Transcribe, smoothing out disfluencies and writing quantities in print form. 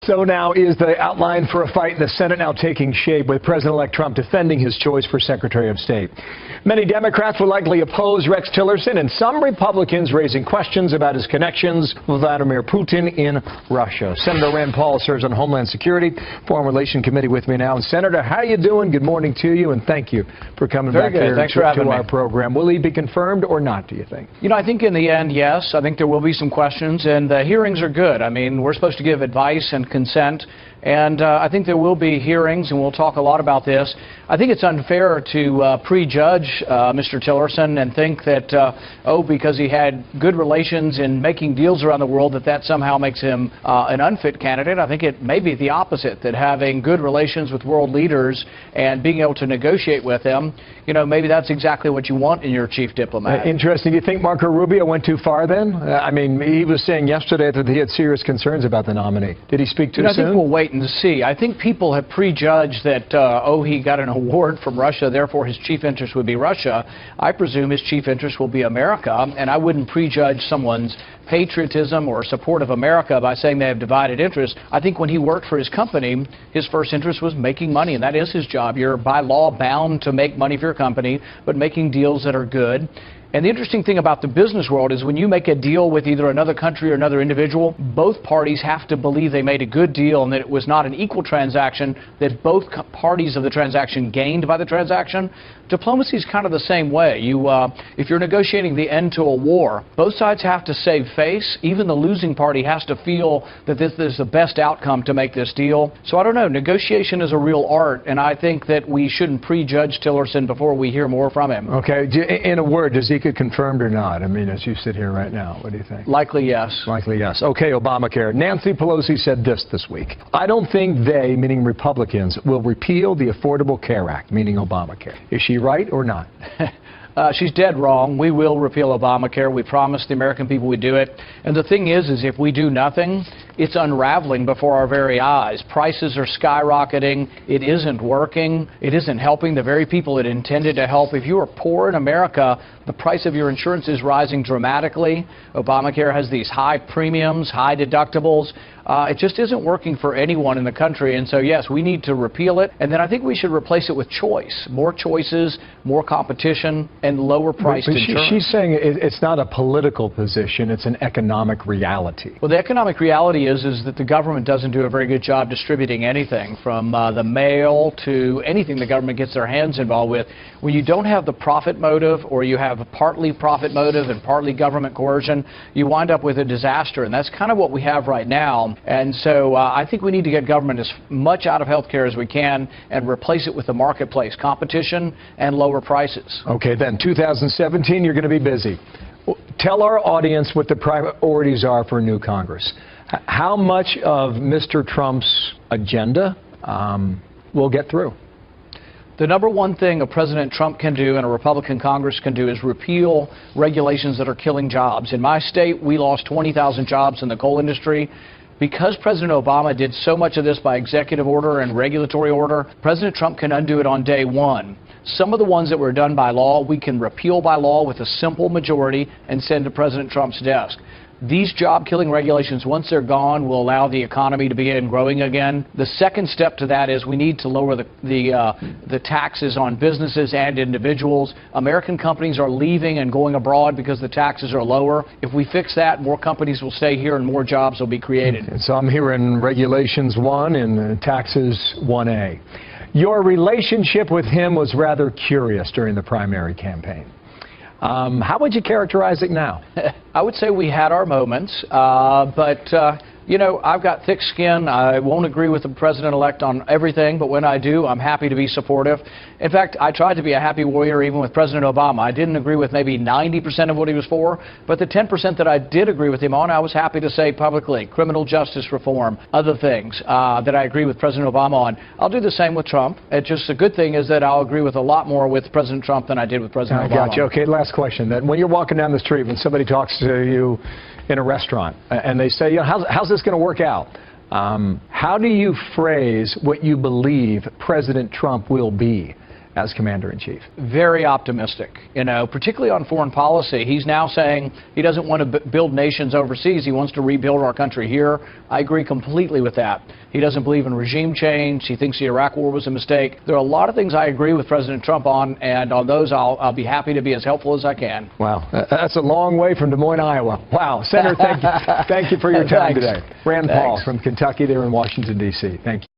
So now is the outline for a fight in the Senate now taking shape, with President-elect Trump defending his choice for Secretary of State. Many Democrats will likely oppose Rex Tillerson, and some Republicans raising questions about his connections with Vladimir Putin in Russia. Senator Rand Paul serves on Homeland Security, Foreign Relations Committee with me now. And Senator, how are you doing? Good morning to you, and thank you for coming back here to our program. Will he be confirmed or not, do you think? You know, I think in the end, yes. I think there will be some questions, and the hearings are good. I mean, we're supposed to give advice and consent, and I think there will be hearings, and we'll talk a lot about this. I think it's unfair to prejudge Mr. Tillerson and think that, because he had good relations in making deals around the world, that somehow makes him an unfit candidate. I think it may be the opposite, that having good relations with world leaders and being able to negotiate with them, you know, maybe that's exactly what you want in your chief diplomat. Interesting. Do you think Marco Rubio went too far then? I mean, he was saying yesterday that he had serious concerns about the nominee. Did he speak too soon? I think we'll wait and see. I think people have prejudged that, he got an award from Russia, therefore his chief interest would be Russia. I presume his chief interest will be America, and I wouldn't prejudge someone's patriotism or support of America by saying they have divided interests. I think when he worked for his company, his first interest was making money, and that is his job. You're by law bound to make money for your company, but making deals that are good. And the interesting thing about the business world is when you make a deal with either another country or another individual, both parties have to believe they made a good deal and that it was not an equal transaction, that both parties of the transaction gained by the transaction. Diplomacy is kind of the same way. If you're negotiating the end to a war, both sides have to save face. Even the losing party has to feel that this is the best outcome to make this deal. So I don't know. Negotiation is a real art, and I think that we shouldn't prejudge Tillerson before we hear more from him. Okay. In a word, does he get confirmed or not? I mean, as you sit here right now, what do you think? Likely yes. Likely yes. Okay, Obamacare. Nancy Pelosi said this week. I don't think they, meaning Republicans, will repeal the Affordable Care Act, meaning Obamacare. Is she right or not? She's dead wrong. We will repeal Obamacare. We promised the American people we'd do it. And the thing is if we do nothing, it's unraveling before our very eyes. Prices are skyrocketing. It isn't working. It isn't helping the very people it intended to help. If you are poor in America, the price of your insurance is rising dramatically. Obamacare has these high premiums, high deductibles. It just isn't working for anyone in the country. And so, yes, we need to repeal it. And then I think we should replace it with choice. More choices, more competition, and lower priced insurance. She's saying it's not a political position. It's an economic reality. Well, the economic reality is that the government doesn't do a very good job distributing anything, from the mail to anything the government gets their hands involved with. When you don't have the profit motive, or you have a partly profit motive and partly government coercion, you wind up with a disaster. And that's kind of what we have right now. And so I think we need to get government as much out of health care as we can and replace it with the marketplace, competition and lower prices. Okay, then 2017, you're going to be busy. Tell our audience what the priorities are for a new Congress. How much of Mr. Trump's agenda will get through? The number one thing a President Trump can do and a Republican Congress can do is repeal regulations that are killing jobs. In my state, we lost 20,000 jobs in the coal industry. Because President Obama did so much of this by executive order and regulatory order, President Trump can undo it on day one. Some of the ones that were done by law, we can repeal by law with a simple majority and send to President Trump's desk. These job-killing regulations, once they're gone, will allow the economy to begin growing again. The second step to that is we need to lower the taxes on businesses and individuals. American companies are leaving and going abroad because the taxes are lower. If we fix that, more companies will stay here and more jobs will be created. Okay, so I'm hearing regulations 1 and taxes 1A. Your relationship with him was rather curious during the primary campaign. How would you characterize it now? I would say we had our moments, you know, I've got thick skin. I won't agree with the president-elect on everything, but when I do, I'm happy to be supportive. In fact, I tried to be a happy warrior even with President Obama. I didn't agree with maybe 90% of what he was for, but the 10% that I did agree with him on, I was happy to say publicly: criminal justice reform, other things that I agree with President Obama on. I'll do the same with Trump. It's just a good thing is that I'll agree with a lot more with President Trump than I did with President Obama. I got you. Okay, last question then. When you're walking down the street, when somebody talks to you in a restaurant and they say, you know, how's this going to work out? How do you phrase what you believe President Trump will be as Commander-in-Chief. Very optimistic, particularly on foreign policy. He's now saying he doesn't want to build nations overseas. He wants to rebuild our country here. I agree completely with that. He doesn't believe in regime change. He thinks the Iraq War was a mistake. There are a lot of things I agree with President Trump on, and on those I'll be happy to be as helpful as I can. Wow, that's a long way from Des Moines, Iowa. Wow, Senator, thank you for your time today. Rand Paul from Kentucky there in Washington, D.C. Thank you.